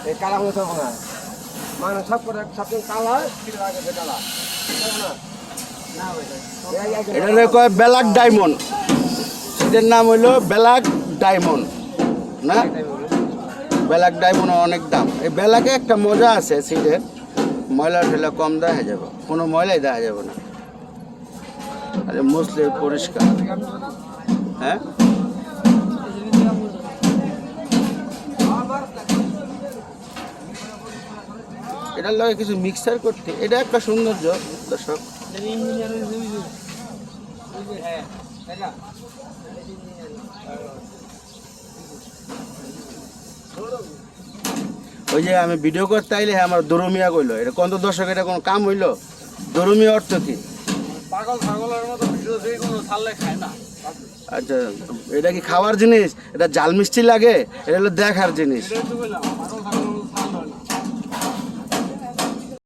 এই কালা হলে তখন না মানে সব করে সবচেয়ে কালা ফিরে লাগে কালা এটা কয় ব্ল্যাক ডায়মন্ড, এটার নাম হইলো ব্ল্যাক ডায়মন্ড না, ব্ল্যাক ডায়মন্ড অনেক দাম। এই ব্ল্যাকে একটা মজা আছে সিটের, ময়লা ঠেলা কম দেখা যাবে, কোনো ময়লাই দেখা যাবে না, আরে মুসলে পরিষ্কার। হ্যাঁ এটার লগে কিছু মিক্সার করতে, এটা একটা সৌন্দর্য দর্শক। ওই যে আমি ভিডিও করতে আইলে আমার দরমিয়া কইলো, এটা কোন দর্শক, এটা কোনো কাম হইলো? দরমিয়া অর্থ কি? পাগল ছাগলের মতো ভিডিও দেখে কোনো ছাড়লে খায় না। আচ্ছা, এটা কি খাওয়ার জিনিস? এটা জাল মিষ্টি লাগে? এটা হলো দেখার জিনিস। এটাই তো বললাম, পাগল ছাগলের